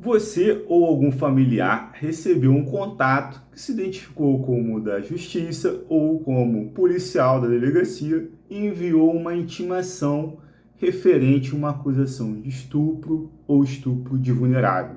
Você ou algum familiar recebeu um contato que se identificou como da justiça ou como policial da delegacia e enviou uma intimação referente a uma acusação de estupro ou estupro de vulnerável.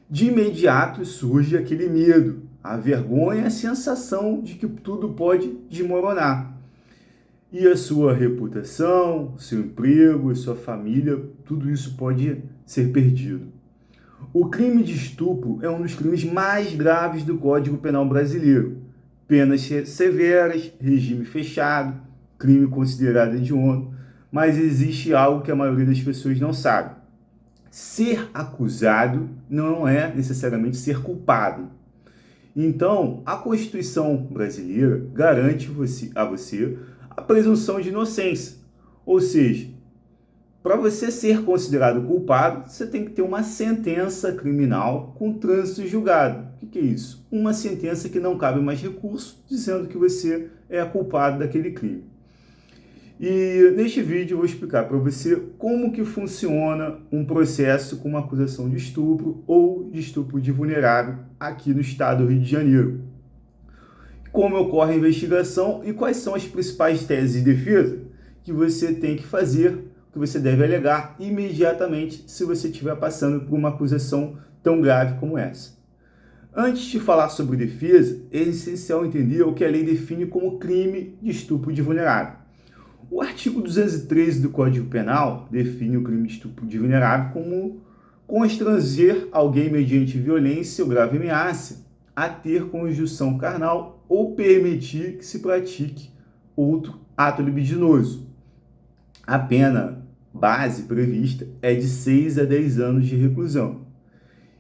De imediato surge aquele medo, a vergonha e a sensação de que tudo pode desmoronar. E a sua reputação, seu emprego, sua família, tudo isso pode ser perdido. O crime de estupro é um dos crimes mais graves do Código Penal brasileiro. Penas severas, regime fechado, crime considerado hediondo, mas existe algo que a maioria das pessoas não sabe. Ser acusado não é necessariamente ser culpado. Então, a Constituição brasileira garante a você a presunção de inocência, ou seja, para você ser considerado culpado, você tem que ter uma sentença criminal com trânsito julgado. O que é isso? Uma sentença que não cabe mais recurso, dizendo que você é culpado daquele crime. E neste vídeo eu vou explicar para você como que funciona um processo com uma acusação de estupro ou de estupro de vulnerável aqui no estado do Rio de Janeiro. Como ocorre a investigação e quais são as principais teses de defesa que você tem que fazer, que você deve alegar imediatamente se você estiver passando por uma acusação tão grave como essa. Antes de falar sobre defesa, é essencial entender o que a lei define como crime de estupro de vulnerável. O artigo 213 do Código Penal define o crime de estupro de vulnerável como constranger alguém mediante violência ou grave ameaça a ter conjunção carnal ou permitir que se pratique outro ato libidinoso. A pena base prevista é de 6 a 10 anos de reclusão.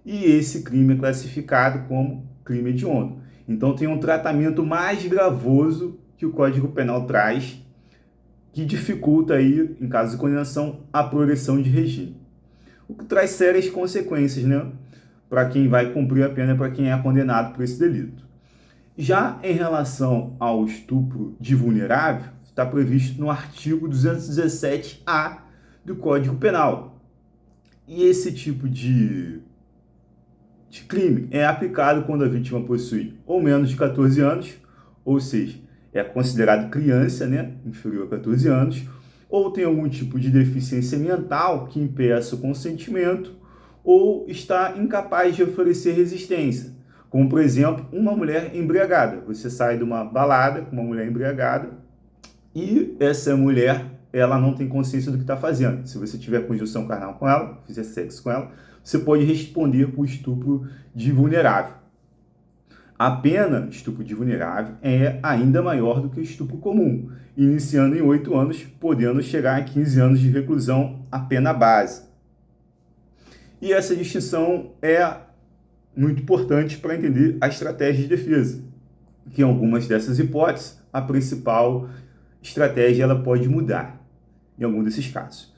E esse crime é classificado como crime hediondo. Então tem um tratamento mais gravoso que o Código Penal traz, que dificulta aí, em caso de condenação, a progressão de regime. O que traz sérias consequências, né? Para quem vai cumprir a pena, para quem é condenado por esse delito. Já em relação ao estupro de vulnerável, está previsto no artigo 217-A do Código Penal. E esse tipo de crime é aplicado quando a vítima possui ou menos de 14 anos, ou seja, é considerado criança, né, inferior a 14 anos, ou tem algum tipo de deficiência mental que impeça o consentimento, ou está incapaz de oferecer resistência, como, por exemplo, uma mulher embriagada. Você sai de uma balada com uma mulher embriagada e essa mulher, ela não tem consciência do que está fazendo. Se você tiver conjunção carnal com ela, fizer sexo com ela, você pode responder por estupro de vulnerável. A pena de estupro de vulnerável é ainda maior do que o estupro comum, iniciando em 8 anos, podendo chegar a 15 anos de reclusão, a pena base. E essa distinção é muito importante para entender a estratégia de defesa, que em algumas dessas hipóteses, a principal estratégia ela pode mudar, em algum desses casos.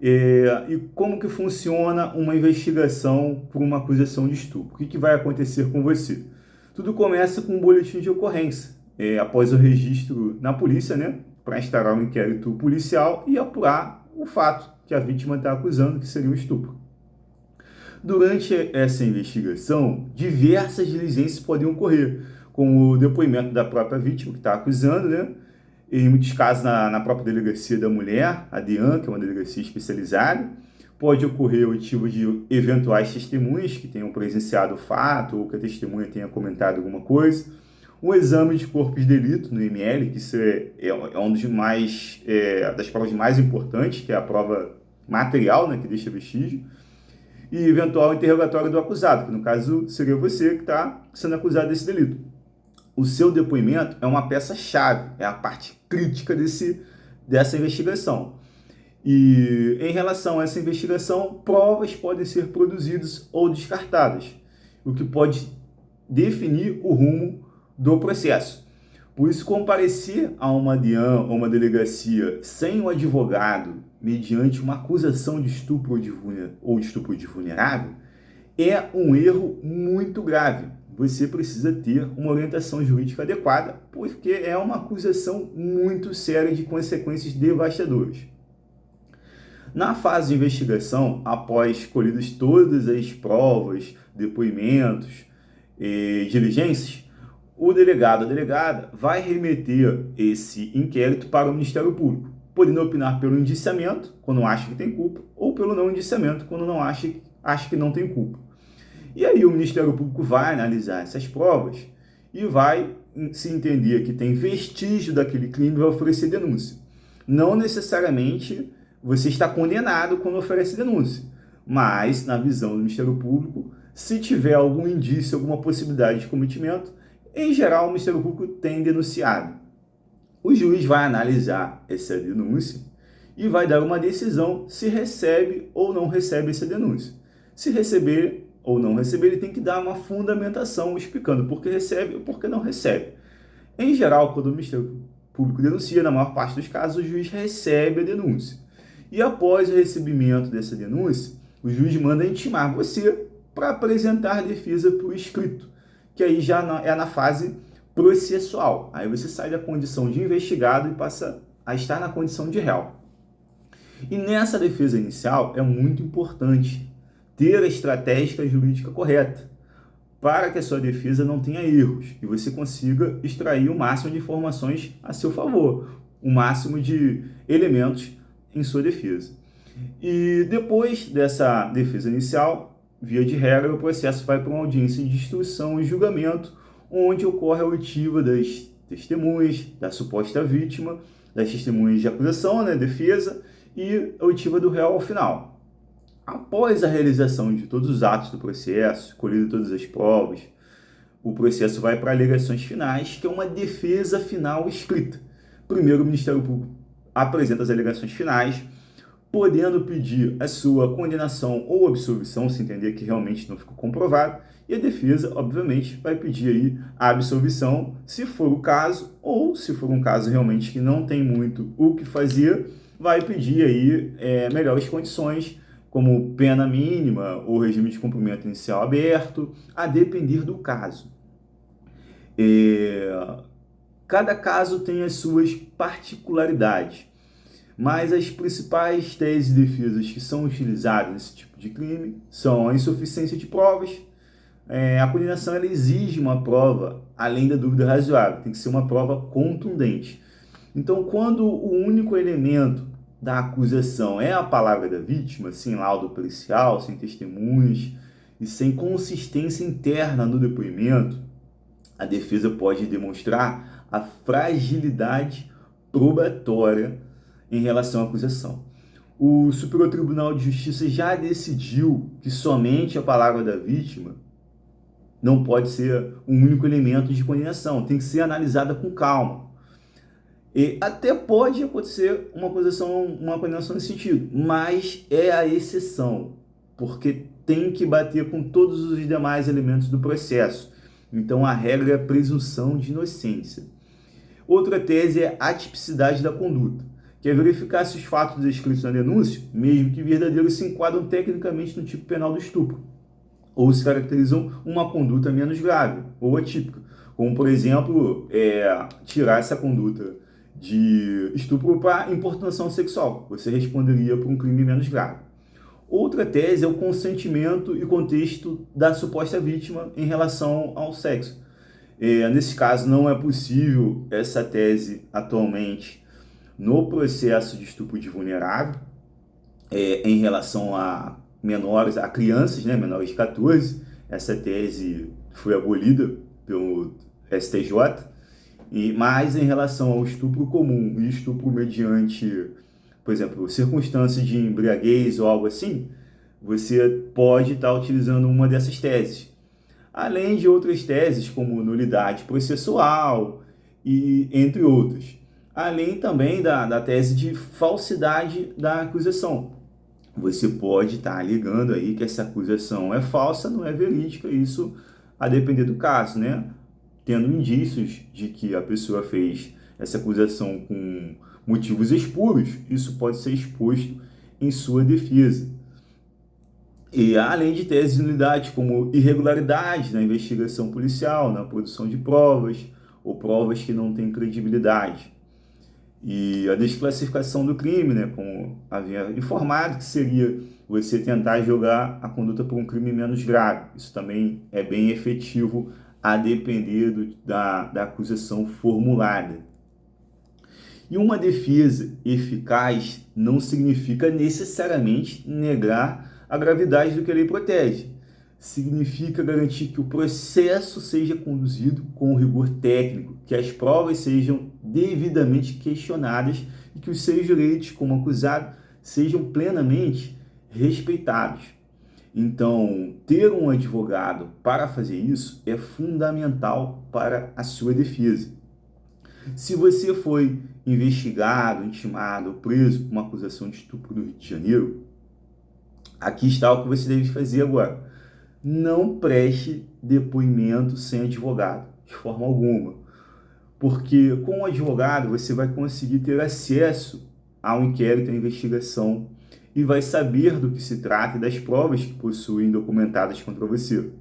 E como que funciona uma investigação por uma acusação de estupro? O que vai acontecer com você? Tudo começa com um boletim de ocorrência, após o registro na polícia, né, para instaurar um inquérito policial e apurar o fato que a vítima está acusando, que seria o estupro. Durante essa investigação, diversas diligências podem ocorrer, como o depoimento da própria vítima que está acusando, né? Em muitos casos na própria delegacia da mulher, a DEAN, que é uma delegacia especializada. Pode ocorrer o tipo de eventuais testemunhas que tenham presenciado o fato ou que a testemunha tenha comentado alguma coisa. O exame de corpo de delito no IML, que isso é um dos das provas mais importantes, que é a prova material, né, que deixa vestígio. E eventual interrogatório do acusado, que no caso seria você que está sendo acusado desse delito. O seu depoimento é uma peça-chave, é a parte crítica dessa investigação. E em relação a essa investigação, provas podem ser produzidas ou descartadas, o que pode definir o rumo do processo. Por isso, comparecer a uma DEAN ou uma delegacia sem um advogado, mediante uma acusação de estupro ou de estupro de vulnerável, é um erro muito grave. Você precisa ter uma orientação jurídica adequada, porque é uma acusação muito séria de consequências devastadoras. Na fase de investigação, após colhidas todas as provas, depoimentos e diligências, o delegado ou delegada vai remeter esse inquérito para o Ministério Público, podendo opinar pelo indiciamento, quando acha que tem culpa, ou pelo não indiciamento, quando não acha que não tem culpa. E aí o Ministério Público vai analisar essas provas e vai se entender que tem vestígio daquele crime e vai oferecer denúncia. Não necessariamente você está condenado quando oferece denúncia, mas, na visão do Ministério Público, se tiver algum indício, alguma possibilidade de cometimento, em geral o Ministério Público tem denunciado. O juiz vai analisar essa denúncia e vai dar uma decisão se recebe ou não recebe essa denúncia. Se receber ou não receber, ele tem que dar uma fundamentação explicando por que recebe ou por que não recebe. Em geral, quando o Ministério Público denuncia, na maior parte dos casos, o juiz recebe a denúncia. E após o recebimento dessa denúncia, o juiz manda intimar você para apresentar a defesa por escrito, que aí já é na fase processual. Aí você sai da condição de investigado e passa a estar na condição de réu. E nessa defesa inicial é muito importante ter a estratégia jurídica correta, para que a sua defesa não tenha erros e você consiga extrair o máximo de informações a seu favor, o máximo de elementos em sua defesa. E depois dessa defesa inicial, via de regra, o processo vai para uma audiência de instrução e julgamento, onde ocorre a oitiva das testemunhas, da suposta vítima, das testemunhas de acusação, defesa, e a oitiva do réu ao final. Após a realização de todos os atos do processo, colhido todas as provas, o processo vai para alegações finais, que é uma defesa final escrita. Primeiro, o Ministério Público apresenta as alegações finais, podendo pedir a sua condenação ou absolvição, se entender que realmente não ficou comprovado, e a defesa, obviamente, vai pedir aí a absolvição, se for o caso, ou se for um caso realmente que não tem muito o que fazer, vai pedir aí melhores condições, como pena mínima ou regime de cumprimento inicial aberto, a depender do caso. Cada caso tem as suas particularidades, mas as principais teses de defesas que são utilizadas nesse tipo de crime são a insuficiência de provas. A condenação ela exige uma prova além da dúvida razoável, tem que ser uma prova contundente. Então, quando o único elemento da acusação é a palavra da vítima, sem laudo pericial, sem testemunhas e sem consistência interna no depoimento, a defesa pode demonstrar a fragilidade probatória em relação à acusação. O Superior Tribunal de Justiça já decidiu que somente a palavra da vítima não pode ser um único elemento de condenação, tem que ser analisada com calma. E até pode acontecer uma condenação nesse sentido, mas é a exceção, porque tem que bater com todos os demais elementos do processo. Então a regra é a presunção de inocência. Outra tese é a atipicidade da conduta, que é verificar se os fatos descritos na denúncia, mesmo que verdadeiros, se enquadram tecnicamente no tipo penal do estupro, ou se caracterizam uma conduta menos grave ou atípica, como por exemplo, tirar essa conduta de estupro para importunação sexual, você responderia por um crime menos grave. Outra tese é o consentimento e contexto da suposta vítima em relação ao sexo. Nesse caso, não é possível essa tese atualmente no processo de estupro de vulnerável, em relação a menores, a crianças, menores de 14. Essa tese foi abolida pelo STJ. Mas em relação ao estupro comum e estupro mediante, por exemplo, circunstâncias de embriaguez ou algo assim, você pode estar utilizando uma dessas teses. Além de outras teses, como nulidade processual, e entre outras. Além também da tese de falsidade da acusação. Você pode estar alegando aí que essa acusação é falsa, não é verídica, isso a depender do caso, tendo indícios de que a pessoa fez essa acusação com motivos espuros, isso pode ser exposto em sua defesa. E além de teses de nulidade, como irregularidade na investigação policial, na produção de provas, ou provas que não têm credibilidade. E a desclassificação do crime, né, como havia informado, que seria você tentar jogar a conduta por um crime menos grave. Isso também é bem efetivo a depender da acusação formulada. E uma defesa eficaz não significa necessariamente negar a gravidade do que a lei protege. Significa garantir que o processo seja conduzido com rigor técnico, que as provas sejam devidamente questionadas e que os seus direitos como acusado sejam plenamente respeitados. Então, ter um advogado para fazer isso é fundamental para a sua defesa. Se você foi investigado, intimado, preso por uma acusação de estupro no Rio de Janeiro, aqui está o que você deve fazer agora. Não preste depoimento sem advogado, de forma alguma. Porque com o advogado você vai conseguir ter acesso ao inquérito, à investigação e vai saber do que se trata e das provas que possuem documentadas contra você.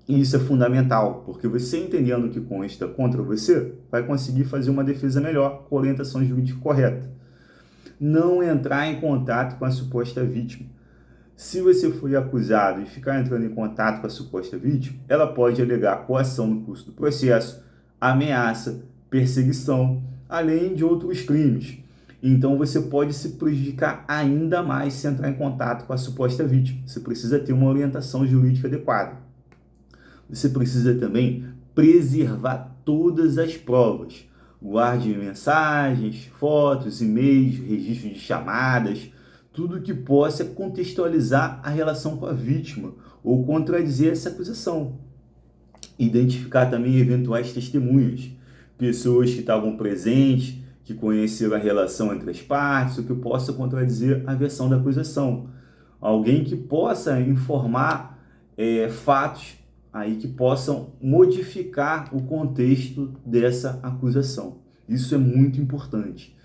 E isso é fundamental, porque você entendendo o que consta contra você, vai conseguir fazer uma defesa melhor, com a orientação jurídica correta. Não entrar em contato com a suposta vítima. Se você foi acusado e ficar entrando em contato com a suposta vítima, ela pode alegar coação no curso do processo, ameaça, perseguição, além de outros crimes. Então você pode se prejudicar ainda mais se entrar em contato com a suposta vítima. Você precisa ter uma orientação jurídica adequada. Você precisa também preservar todas as provas. Guarde mensagens, fotos, e-mails, registros de chamadas, tudo que possa contextualizar a relação com a vítima ou contradizer essa acusação. Identificar também eventuais testemunhas, pessoas que estavam presentes, que conheceram a relação entre as partes, o que possa contradizer a versão da acusação. Alguém que possa informar fatos aí que possam modificar o contexto dessa acusação. Isso é muito importante.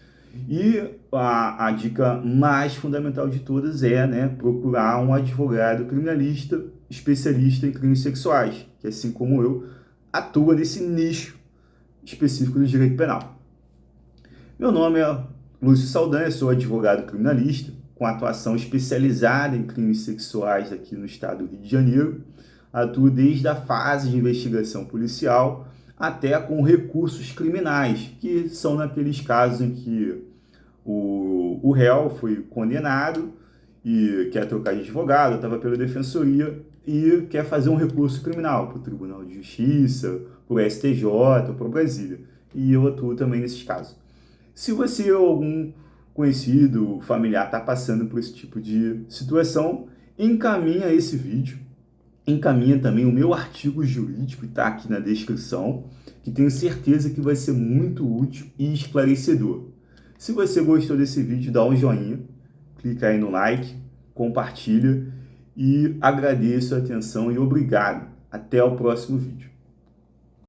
E a dica mais fundamental de todas é, procurar um advogado criminalista especialista em crimes sexuais, que assim como eu, atua nesse nicho específico do direito penal. Meu nome é Lúcio Saldanha, sou advogado criminalista, com atuação especializada em crimes sexuais aqui no estado do Rio de Janeiro. Atuo desde a fase de investigação policial até com recursos criminais, que são naqueles casos em que o réu foi condenado e quer trocar de advogado, estava pela defensoria e quer fazer um recurso criminal para o Tribunal de Justiça, para o STJ ou para o Brasília. E eu atuo também nesses casos. Se você ou algum conhecido, familiar está passando por esse tipo de situação, encaminha esse vídeo. Encaminha também o meu artigo jurídico, está aqui na descrição, que tenho certeza que vai ser muito útil e esclarecedor. Se você gostou desse vídeo, dá um joinha, clica aí no like, compartilha e agradeço a atenção e obrigado. Até o próximo vídeo.